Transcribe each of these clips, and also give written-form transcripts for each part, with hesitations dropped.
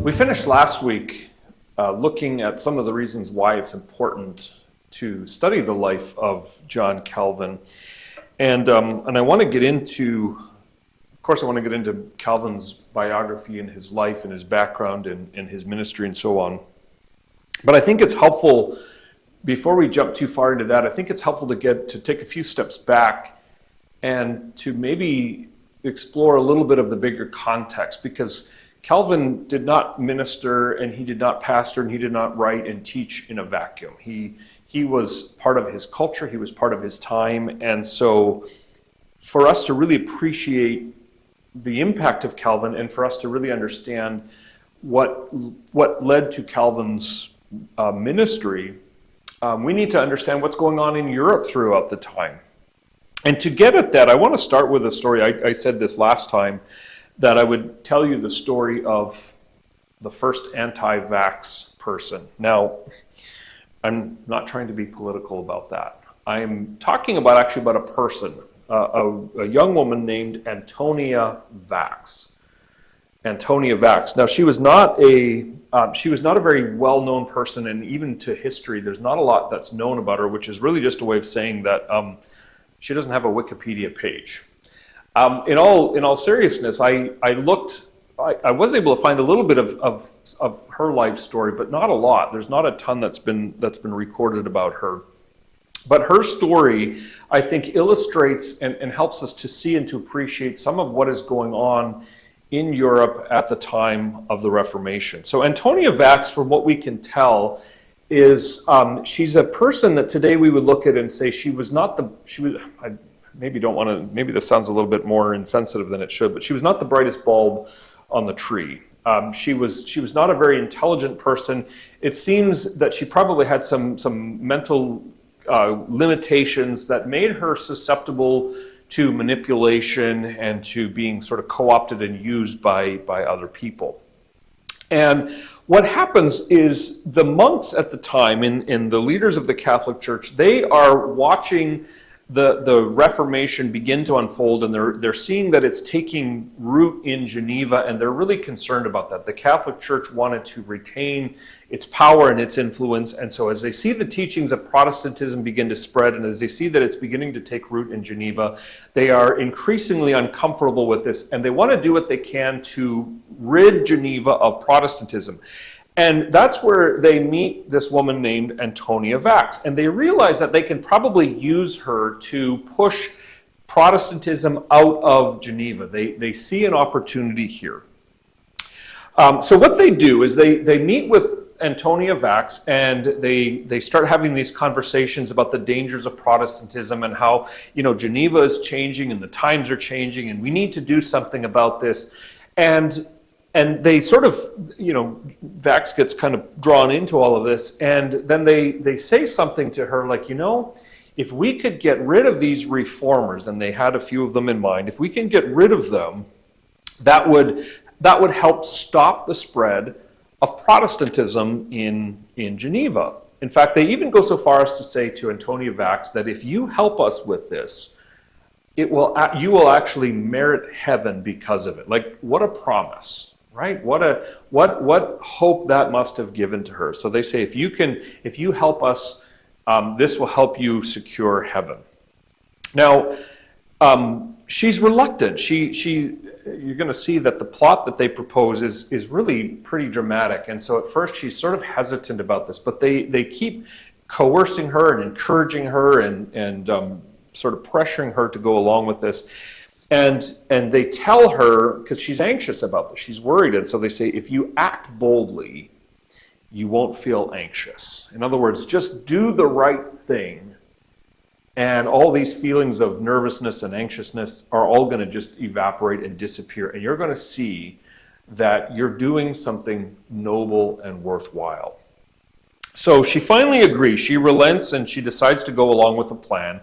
We finished last week looking at some of the reasons why it's important to study the life of John Calvin. And I want to get into, of course, I want to get into Calvin's biography and his life and his background and his ministry and so on. But I think it's helpful, before we jump too far into that, I think it's helpful to take a few steps back and to maybe explore a little bit of the bigger context, because Calvin did not minister and he did not pastor and he did not write and teach in a vacuum. He was part of his culture, he was part of his time, and so for us to really appreciate the impact of Calvin and for us to really understand what led to Calvin's ministry, we need to understand what's going on in Europe throughout the time. And to get at that, I want to start with a story. I said this last time, that I would tell you the story of the first anti-vax person. Now, I'm not trying to be political about that. I'm talking actually about a person, a young woman named Antonia Vax. Antonia Vax. Now, she was not a very well-known person, and even to history, there's not a lot that's known about her, which is really just a way of saying that she doesn't have a Wikipedia page. In all seriousness, I was able to find a little bit of her life story, but not a lot. There's not a ton that's been recorded about her. But her story, I think, illustrates and helps us to see and to appreciate some of what is going on in Europe at the time of the Reformation. So Antonia Vax, from what we can tell, is she's a person that today we would look at and say maybe this sounds a little bit more insensitive than it should, but she was not the brightest bulb on the tree. She was not a very intelligent person. It seems that she probably had some mental limitations that made her susceptible to manipulation and to being sort of co-opted and used by other people. And what happens is the monks at the time and the leaders of the Catholic Church, they are watching the Reformation begin to unfold, and they're seeing that it's taking root in Geneva, and they're really concerned about that. The Catholic Church wanted to retain its power and its influence, and so as they see the teachings of Protestantism begin to spread, and as they see that it's beginning to take root in Geneva, they are increasingly uncomfortable with this, and they want to do what they can to rid Geneva of Protestantism. And that's where they meet this woman named Antonia Vax. And they realize that they can probably use her to push Protestantism out of Geneva. They see an opportunity here. So what they do is they meet with Antonia Vax, and they start having these conversations about the dangers of Protestantism and how, Geneva is changing and the times are changing and we need to do something about this. And they sort of, Vax gets kind of drawn into all of this, and then they say something to her like, if we could get rid of these reformers, and they had a few of them in mind, if we can get rid of them, that would help stop the spread of Protestantism in Geneva. In fact, they even go so far as to say to Antonia Vax that if you help us with this, you will actually merit heaven because of it. Like, what a promise. Right? What hope that must have given to her. So they say, if you help us, this will help you secure heaven. Now, she's reluctant. You're going to see that the plot that they propose is really pretty dramatic. And so at first she's sort of hesitant about this, but they keep coercing her and encouraging her and sort of pressuring her to go along with this. And they tell her, because she's anxious about this, she's worried, and so they say, if you act boldly, you won't feel anxious. In other words, just do the right thing, and all these feelings of nervousness and anxiousness are all going to just evaporate and disappear, and you're going to see that you're doing something noble and worthwhile. So she finally agrees. She relents, and she decides to go along with the plan.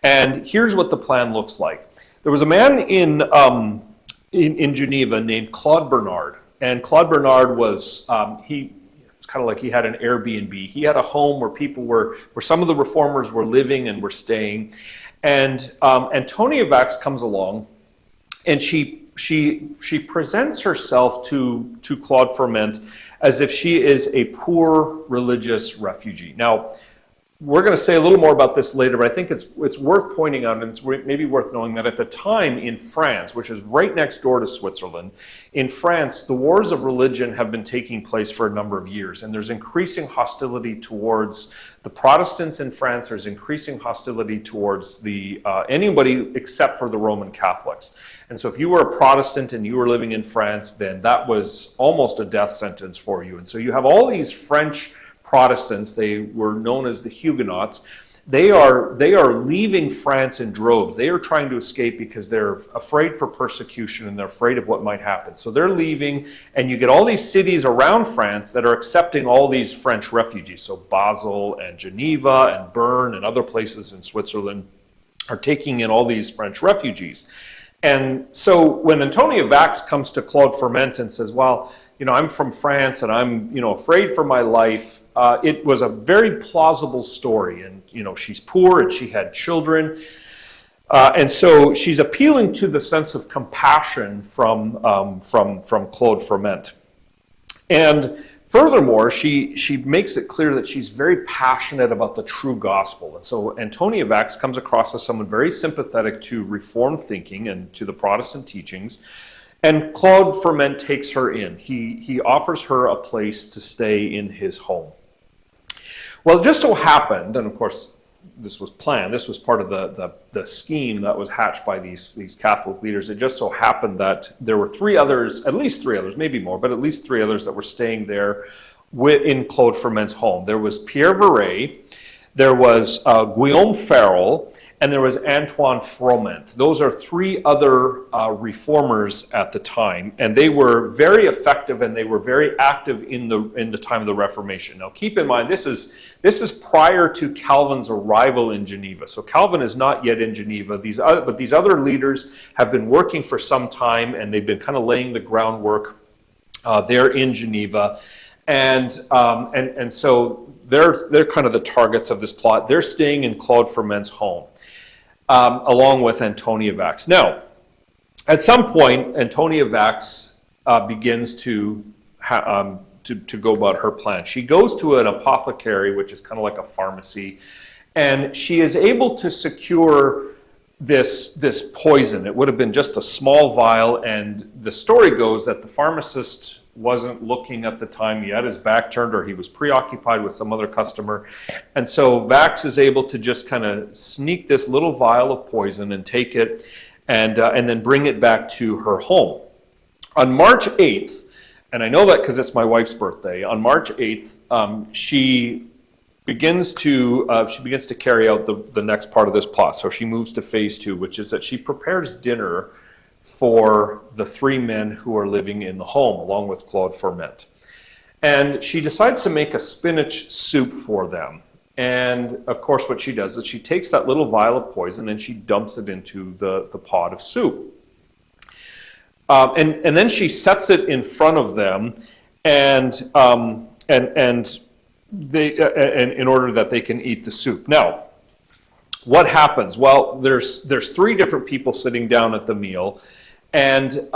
And here's what the plan looks like. There was a man in Geneva named Claude Bernard, and Claude Bernard was it's kind of like he had an Airbnb. He had a home where some of the reformers were living and were staying, and Antonia Vax comes along, and she she presents herself to Claude Ferment as if she is a poor religious refugee. Now, we're going to say a little more about this later, but I think it's worth pointing out, and it's maybe worth knowing that at the time in France, which is right next door to Switzerland, in France, the wars of religion have been taking place for a number of years, and there's increasing hostility towards the Protestants in France. There's increasing hostility towards the anybody except for the Roman Catholics. And so if you were a Protestant and you were living in France, then that was almost a death sentence for you. And so you have all these French Protestants, they were known as the Huguenots. They are leaving France in droves. They are trying to escape because they're afraid for persecution and they're afraid of what might happen. So they're leaving, and you get all these cities around France that are accepting all these French refugees. So Basel and Geneva and Bern and other places in Switzerland are taking in all these French refugees. And so when Antonia Vax comes to Claude Ferment and says, well, I'm from France and I'm, afraid for my life, it was a very plausible story. And, she's poor and she had children. And so she's appealing to the sense of compassion from Claude Ferment. And furthermore, she makes it clear that she's very passionate about the true gospel. And so Antonia Vax comes across as someone very sympathetic to Reformed thinking and to the Protestant teachings. And Claude Ferment takes her in. He offers her a place to stay in his home. Well, it just so happened, and of course this was planned, this was part of the scheme that was hatched by these Catholic leaders. It just so happened that there were at least three others, maybe more, but at least three others that were staying there in Claude Ferment's home. There was Pierre Viret, there was Guillaume Farel, and there was Antoine Froment. Those are three other reformers at the time, and they were very effective and they were very active in the time of the Reformation. Now, keep in mind, this is prior to Calvin's arrival in Geneva. So Calvin is not yet in Geneva. But these other leaders have been working for some time, and they've been kind of laying the groundwork there in Geneva, and so they're kind of the targets of this plot. They're staying in Claude Ferment's home. Along with Antonia Vax. Now, at some point, Antonia Vax begins to go about her plan. She goes to an apothecary, which is kind of like a pharmacy, and she is able to secure this poison. It would have been just a small vial, and the story goes that the pharmacist wasn't looking at the time. He had his back turned, or he was preoccupied with some other customer. And so Vax is able to just kind of sneak this little vial of poison and take it and then bring it back to her home. On March 8th, and I know that because it's my wife's birthday, on March 8th, she begins to carry out the next part of this plot. So she moves to phase 2, which is that she prepares dinner for the three men who are living in the home, along with Claude Ferment. And she decides to make a spinach soup for them. And of course, what she does is she takes that little vial of poison and she dumps it into the pot of soup. And then she sets it in front of them, and in order that they can eat the soup. Now, what happens? Well, there's three different people sitting down at the meal, and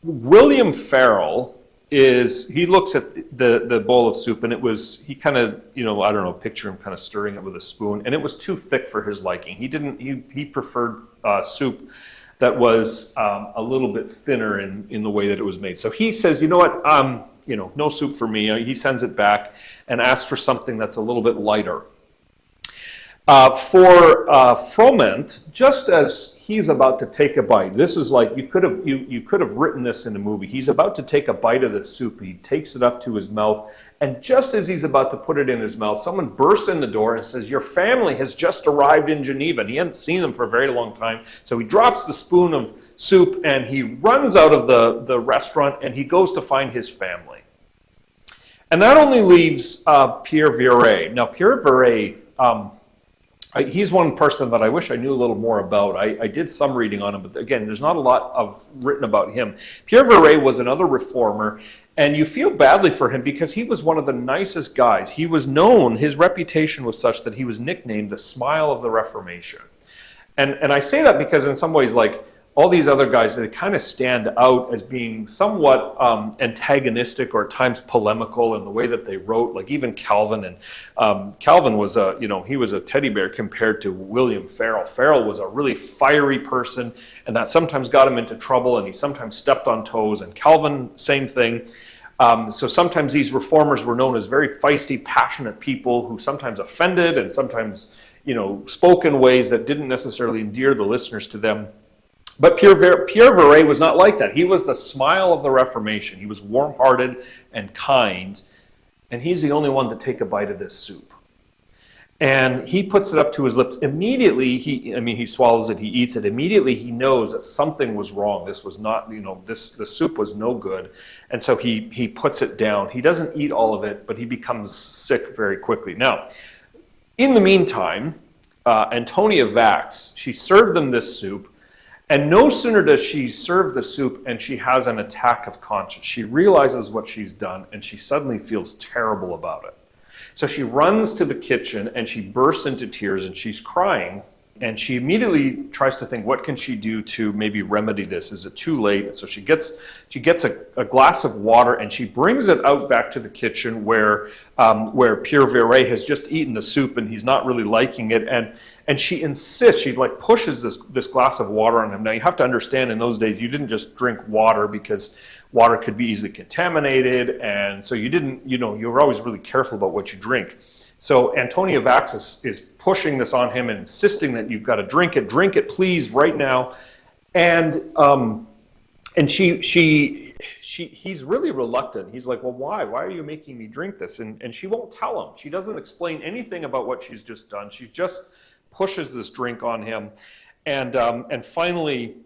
William Farel he looks at the bowl of soup, and he kind of, picture him kind of stirring it with a spoon, and it was too thick for his liking. He preferred soup that was a little bit thinner in the way that it was made. So he says, you know what, no soup for me. He sends it back and asks for something that's a little bit lighter. For Froment, just as he's about to take a bite, this is like you could have written this in a movie. He's about to take a bite of the soup. He takes it up to his mouth, and just as he's about to put it in his mouth, someone bursts in the door and says, "Your family has just arrived in Geneva." And he hadn't seen them for a very long time, so he drops the spoon of soup and he runs out of the restaurant and he goes to find his family. And that only leaves Pierre Viret. Now, Pierre Viret. He's one person that I wish I knew a little more about. I did some reading on him, but again, there's not a lot written about him. Pierre Viret was another reformer, and you feel badly for him because he was one of the nicest guys. He was known, his reputation was such that he was nicknamed the Smile of the Reformation. And I say that because in some ways, like, all these other guys, they kind of stand out as being somewhat antagonistic or at times polemical in the way that they wrote. Like even Calvin, and Calvin was he was a teddy bear compared to William Farel. Farel was a really fiery person, and that sometimes got him into trouble, and he sometimes stepped on toes. And Calvin, same thing. So sometimes these reformers were known as very feisty, passionate people who sometimes offended and sometimes, spoke in ways that didn't necessarily endear the listeners to them. But Pierre Viret was not like that. He was the smile of the Reformation. He was warm-hearted and kind, and he's the only one to take a bite of this soup. And he puts it up to his lips. Immediately, he swallows it, he eats it. Immediately, he knows that something was wrong. This was not, the soup was no good. And so he puts it down. He doesn't eat all of it, but he becomes sick very quickly. Now, in the meantime, Antonia Vax, she served them this soup. And no sooner does she serve the soup and she has an attack of conscience. She realizes what she's done and she suddenly feels terrible about it. So she runs to the kitchen and she bursts into tears and she's crying. And she immediately tries to think, what can she do to maybe remedy this? Is it too late? And so she gets a glass of water and she brings it out back to the kitchen where Pierre Viret has just eaten the soup and he's not really liking it. And she insists, she pushes this glass of water on him. Now you have to understand, in those days, you didn't just drink water because water could be easily contaminated. And so you were always really careful about what you drink. So Antonia Vax is pushing this on him and insisting that you've got to drink it please, right now. And he's really reluctant. He's like, well, why? Why are you making me drink this? And she won't tell him. She doesn't explain anything about what she's just done. She just pushes this drink on him. And finally,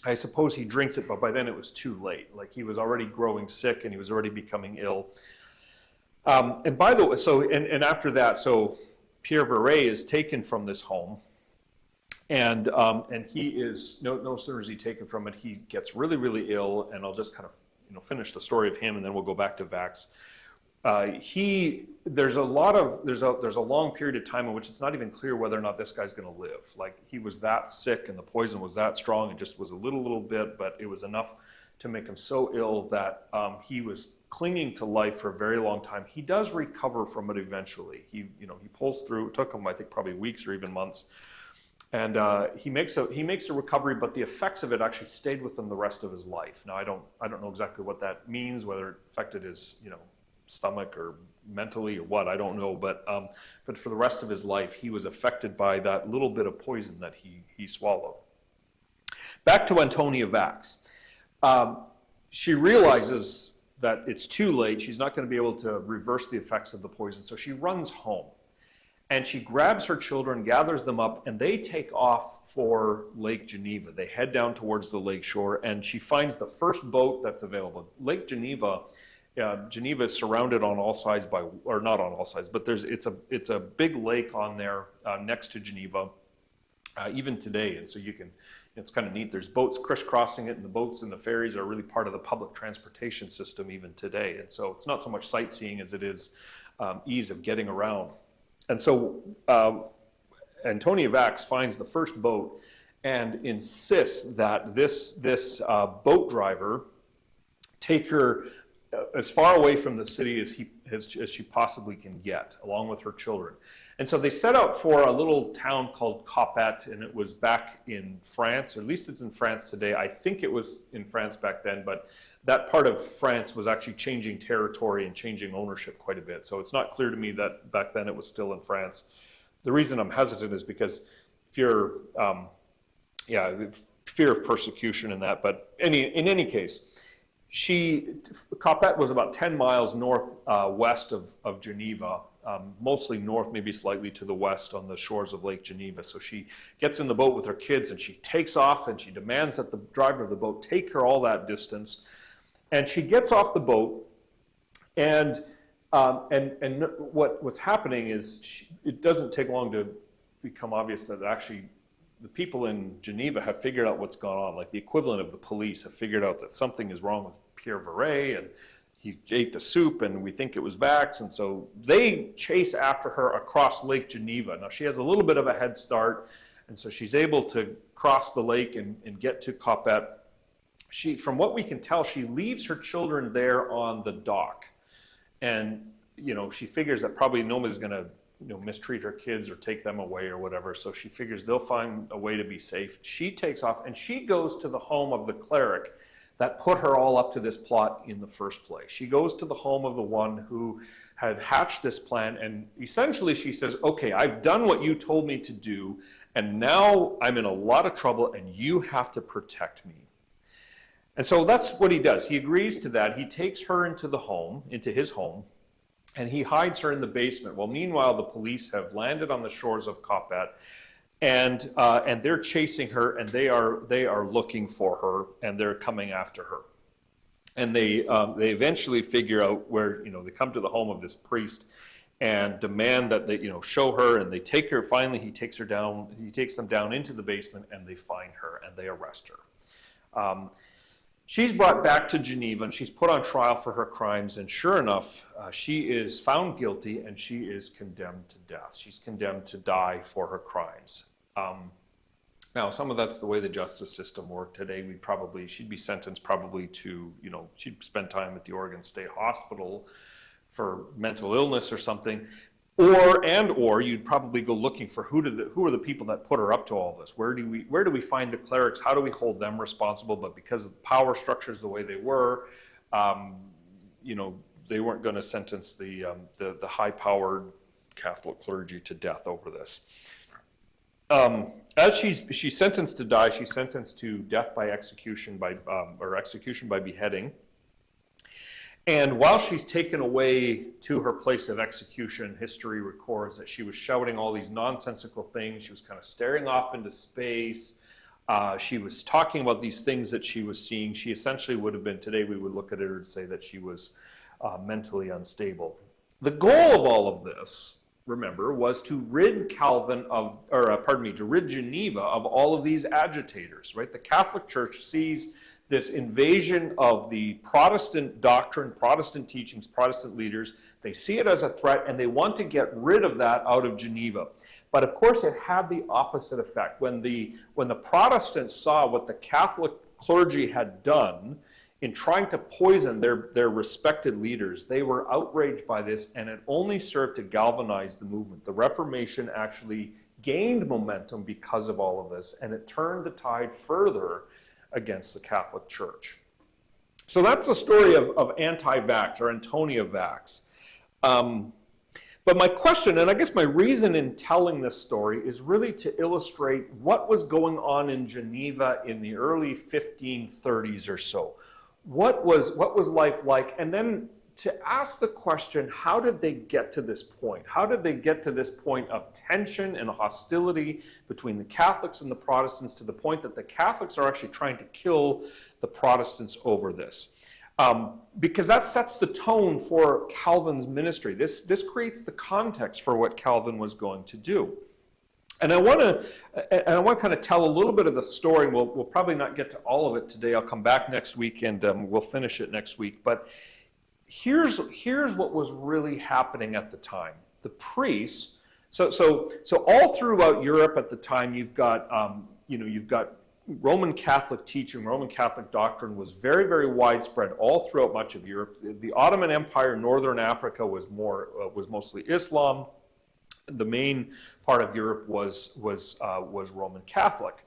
I suppose he drinks it, but by then it was too late. Like he was already growing sick and he was already becoming ill. And by the way, and after that, so Pierre Viret is taken from this home, and he is no sooner is he taken from it, he gets really, really ill. And I'll just kind of finish the story of him, and then we'll go back to Vax. There's a long period of time in which it's not even clear whether or not this guy's going to live. Like he was that sick, and the poison was that strong. It just was a little bit, but it was enough to make him so ill that he was clinging to life for a very long time. He does recover from it eventually. He pulls through. It took him, I think, probably weeks or even months. And he makes a recovery, but the effects of it actually stayed with him the rest of his life. Now, I don't know exactly what that means, whether it affected his stomach or mentally or what, I don't know. But for the rest of his life, he was affected by that little bit of poison that he swallowed. Back to Antonia Vax. She realizes that it's too late. She's not going to be able to reverse the effects of the poison. So she runs home and she grabs her children, gathers them up, and they take off for Lake Geneva. They head down towards the lake shore, and she finds the first boat that's available. Lake Geneva, Geneva is surrounded on all sides or not on all sides, but it's a big lake on there next to Geneva, even today. And so it's kind of neat. There's boats crisscrossing it, and the boats and the ferries are really part of the public transportation system even today. And so it's not so much sightseeing as it is ease of getting around. And so Antonia Vax finds the first boat and insists that this boat driver take her as far away from the city as she possibly can get, along with her children. And so they set out for a little town called Coppet, and it was back in France, or at least it's in France today. I think it was in France back then, but that part of France was actually changing territory and changing ownership quite a bit. So it's not clear to me that back then it was still in France. The reason I'm hesitant is because fear of persecution and that. But in any case, Coppet was about 10 miles west of Geneva, mostly north, maybe slightly to the west on the shores of Lake Geneva. So she gets in the boat with her kids and she takes off, and she demands that the driver of the boat take her all that distance. And she gets off the boat, and what's happening is it doesn't take long to become obvious that actually the people in Geneva have figured out what's gone on. Like the equivalent of the police have figured out that something is wrong with Pierre Viret, and he ate the soup, and we think it was Vax. And so they chase after her across Lake Geneva. Now she has a little bit of a head start, And so she's able to cross the lake and get to Coppet. From what we can tell, she leaves her children there on the dock. And, she figures that probably nobody's going to, mistreat her kids or take them away or whatever. So she figures they'll find a way to be safe. She takes off and she goes to the home of the cleric that put her all up to this plot in the first place. She goes to the home of the one who had hatched this plan, and essentially she says, okay, I've done what you told me to do, and now I'm in a lot of trouble, and you have to protect me. And so that's what he does. He agrees to that. He takes her into his home, and he hides her in the basement. Well, meanwhile, the police have landed on the shores of Coppet, and they're chasing her, and they are looking for her, and they're coming after her. And they eventually figure out where, they come to the home of this priest and demand that they, show her, and they take her. Finally, he takes them down into the basement, and they find her, and they arrest her. She's brought back to Geneva, and she's put on trial for her crimes, and sure enough, she is found guilty, and she is condemned to death. She's condemned to die for her crimes. Now, some of that's the way the justice system worked today. She'd be sentenced probably to, she'd spend time at the Oregon State Hospital for mental illness or something. Or you'd probably go looking for who are the people that put her up to all this? Where do we find the clerics? How do we hold them responsible? But because of the power structures the way they were, they weren't going to sentence the high-powered Catholic clergy to death over this. As she's sentenced to die, she's sentenced to death by execution or execution by beheading. And while she's taken away to her place of execution, history records that she was shouting all these nonsensical things. She was kind of staring off into space. She was talking about these things that she was seeing. She essentially would have been, today we would look at her and say that she was mentally unstable. The goal of all of this, remember, was to rid to rid Geneva of all of these agitators, right? The Catholic Church sees this invasion of the Protestant doctrine, Protestant teachings, Protestant leaders. They see it as a threat, and they want to get rid of that out of Geneva. But of course, it had the opposite effect. When the Protestants saw what the Catholic clergy had done in trying to poison their respected leaders, they were outraged by this, and it only served to galvanize the movement. The Reformation actually gained momentum because of all of this, and it turned the tide further against the Catholic Church. So that's the story of Anti-Vax, or Antonia Vax. But my question, and I guess my reason in telling this story, is really to illustrate what was going on in Geneva in the early 1530s or so. What was life like? And then to ask the question, how did they get to this point? How did they get to this point of tension and hostility between the Catholics and the Protestants, to the point that the Catholics are actually trying to kill the Protestants over this? Because that sets the tone for Calvin's ministry. This creates the context for what Calvin was going to do. And I want to kind of tell a little bit of the story. We'll probably not get to all of it today. I'll come back next week, and we'll finish it next week. But here's what was really happening at the time. The priests. So all throughout Europe at the time, you've got Roman Catholic teaching, Roman Catholic doctrine was very, very widespread all throughout much of Europe. The Ottoman Empire, Northern Africa was mostly Islam. The main part of Europe was Roman Catholic.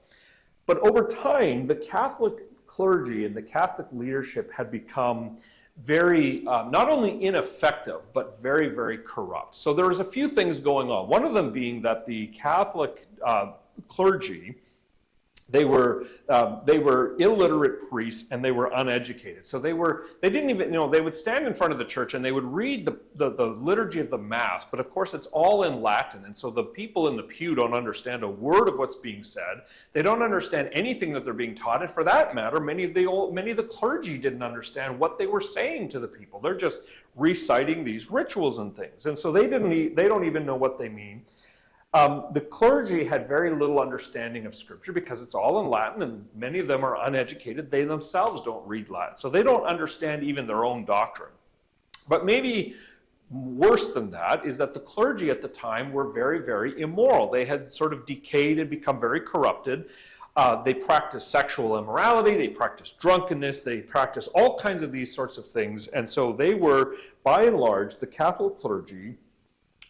But over time, the Catholic clergy and the Catholic leadership had become very, not only ineffective, but very, very corrupt. So there was a few things going on. One of them being that the Catholic clergy, they were illiterate priests, and they were uneducated. So they didn't even, they would stand in front of the church and they would read the liturgy of the Mass, but of course it's all in Latin, and so the people in the pew don't understand a word of what's being said. They don't understand anything that they're being taught, and for that matter, many of the clergy didn't understand what they were saying to the people. They're just reciting these rituals and things, and so they don't even know what they mean. The clergy had very little understanding of Scripture because it's all in Latin, and many of them are uneducated. They themselves don't read Latin, so they don't understand even their own doctrine. But maybe worse than that is that the clergy at the time were very, very immoral. They had sort of decayed and become very corrupted. They practiced sexual immorality, they practiced drunkenness, they practiced all kinds of these sorts of things. And so they were, by and large, the Catholic clergy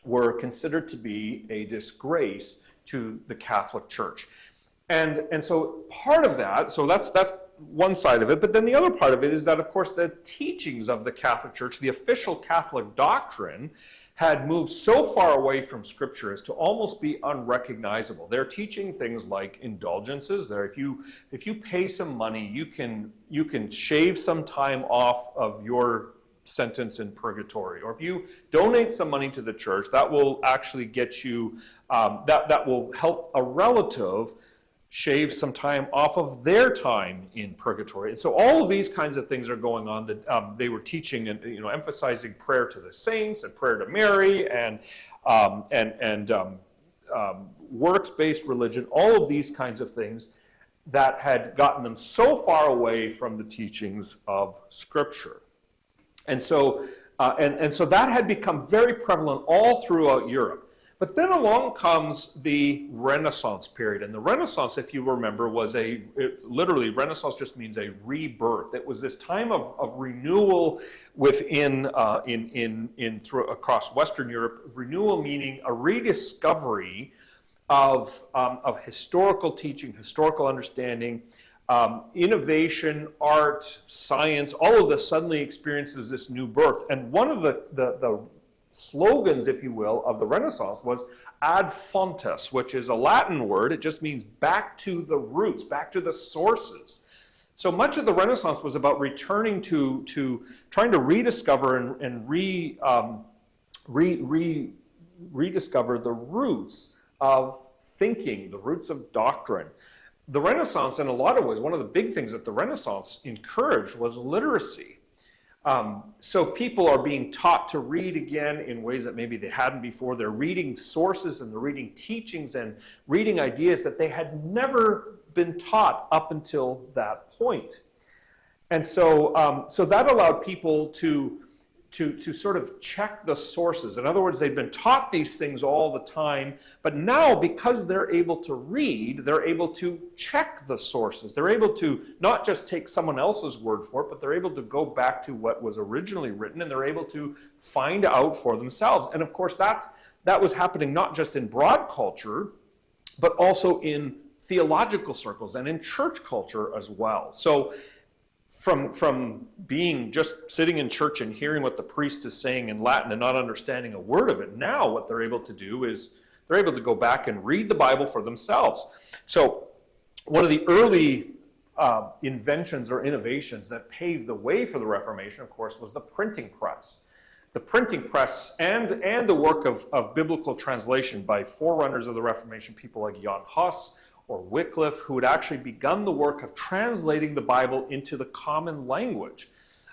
were considered to be a disgrace to the Catholic Church. And so part of that, so that's one side of it, but then the other part of it is that, of course, the teachings of the Catholic Church, the official Catholic doctrine, had moved so far away from Scripture as to almost be unrecognizable. They're teaching things like indulgences. If you pay some money, you can shave some time off of your sentence in purgatory, or if you donate some money to the church, that will actually get you that will help a relative shave some time off of their time in purgatory. And so all of these kinds of things are going on that they were teaching and emphasizing prayer to the saints and prayer to Mary and works-based religion, all of these kinds of things that had gotten them so far away from the teachings of Scripture. And so so that had become very prevalent all throughout Europe. But then along comes the Renaissance period. And the Renaissance, if you remember, literally, Renaissance just means a rebirth. It was this time of renewal within, across Western Europe, renewal meaning a rediscovery of historical teaching, historical understanding, innovation, art, science, all of this suddenly experiences this new birth. And one of the slogans, if you will, of the Renaissance was ad fontes, which is a Latin word. It just means back to the roots, back to the sources. So much of the Renaissance was about returning to trying to rediscover and rediscover the roots of thinking, the roots of doctrine. The Renaissance, in a lot of ways, one of the big things that the Renaissance encouraged was literacy. So people are being taught to read again in ways that maybe they hadn't before. They're reading sources and they're reading teachings and reading ideas that they had never been taught up until that point. And so, so that allowed people to sort of check the sources. In other words, they've been taught these things all the time, but now because they're able to read, they're able to check the sources. They're able to not just take someone else's word for it, but they're able to go back to what was originally written, and they're able to find out for themselves. And of course, that was happening not just in broad culture, but also in theological circles and in church culture as well. So from being just sitting in church and hearing what the priest is saying in Latin and not understanding a word of it, now what they're able to do is they're able to go back and read the Bible for themselves. So one of the early inventions or innovations that paved the way for the Reformation, of course, was the printing press. The printing press and the work of biblical translation by forerunners of the Reformation, people like Jan Hus, or Wycliffe, who had actually begun the work of translating the Bible into the common language.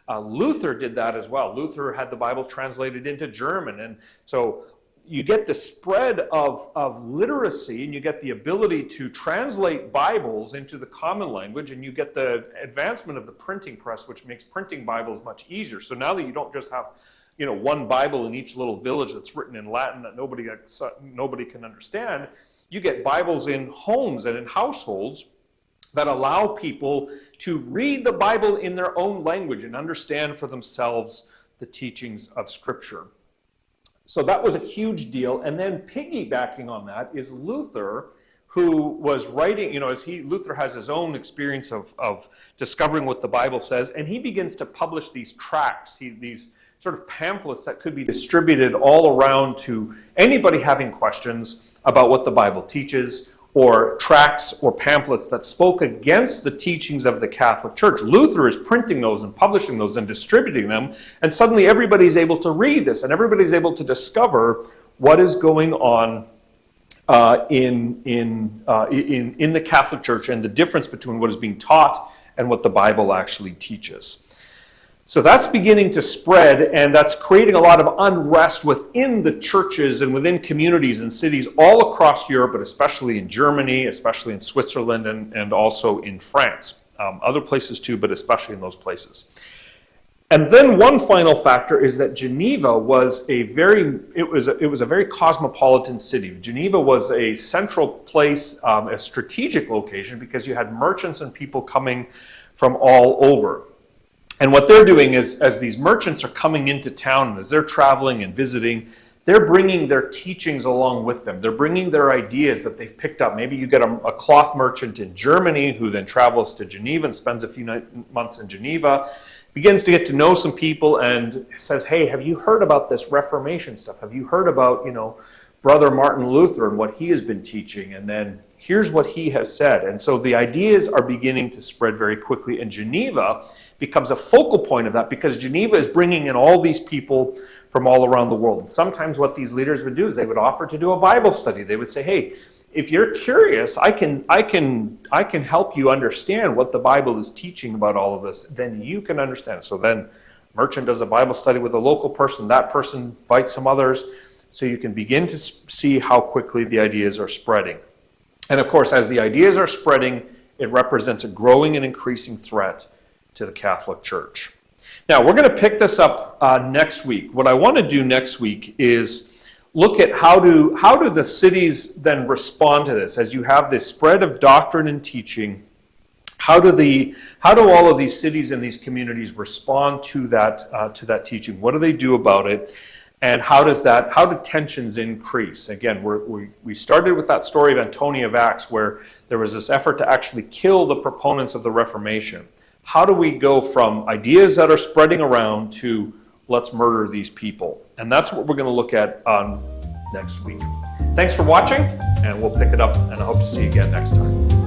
Luther did that as well. Luther had the Bible translated into German. And so you get the spread of literacy, and you get the ability to translate Bibles into the common language, and you get the advancement of the printing press, which makes printing Bibles much easier. So now that you don't just have one Bible in each little village that's written in Latin that nobody can understand, you get Bibles in homes and in households that allow people to read the Bible in their own language and understand for themselves the teachings of Scripture. So that was a huge deal. And then piggybacking on that is Luther, who was writing, Luther has his own experience of discovering what the Bible says, and he begins to publish these tracts, these sort of pamphlets that could be distributed all around to anybody having questions about what the Bible teaches, or tracts or pamphlets that spoke against the teachings of the Catholic Church. Luther is printing those and publishing those and distributing them, and suddenly everybody's able to read this, and everybody's able to discover what is going on in the Catholic Church and the difference between what is being taught and what the Bible actually teaches. So that's beginning to spread, and that's creating a lot of unrest within the churches and within communities and cities all across Europe, but especially in Germany, especially in Switzerland, and also in France. Other places too, but especially in those places. And then one final factor is that Geneva was a very cosmopolitan city. Geneva was a central place, a strategic location, because you had merchants and people coming from all over. And what they're doing is, as these merchants are coming into town, and as they're traveling and visiting, they're bringing their teachings along with them. They're bringing their ideas that they've picked up. Maybe you get a cloth merchant in Germany who then travels to Geneva and spends a few months in Geneva, begins to get to know some people and says, hey, have you heard about this Reformation stuff? Have you heard about, Brother Martin Luther and what he has been teaching? And then here's what he has said. And so the ideas are beginning to spread very quickly. And Geneva becomes a focal point of that, because Geneva is bringing in all these people from all around the world. And sometimes what these leaders would do is they would offer to do a Bible study. They would say, hey, if you're curious, I can help you understand what the Bible is teaching about all of this. Then you can understand. So then merchant does a Bible study with a local person. That person invites some others. So you can begin to see how quickly the ideas are spreading. And of course, as the ideas are spreading, it represents a growing and increasing threat to the Catholic Church. Now, we're going to pick this up next week. What I want to do next week is look at how do the cities then respond to this. As you have this spread of doctrine and teaching, how do all of these cities and these communities respond to that teaching? What do they do about it? And how do tensions increase? Again, we started with that story of Antonia Vax, where there was this effort to actually kill the proponents of the Reformation. How do we go from ideas that are spreading around to let's murder these people? And that's what we're going to look at next week. Thanks for watching, and we'll pick it up, and I hope to see you again next time.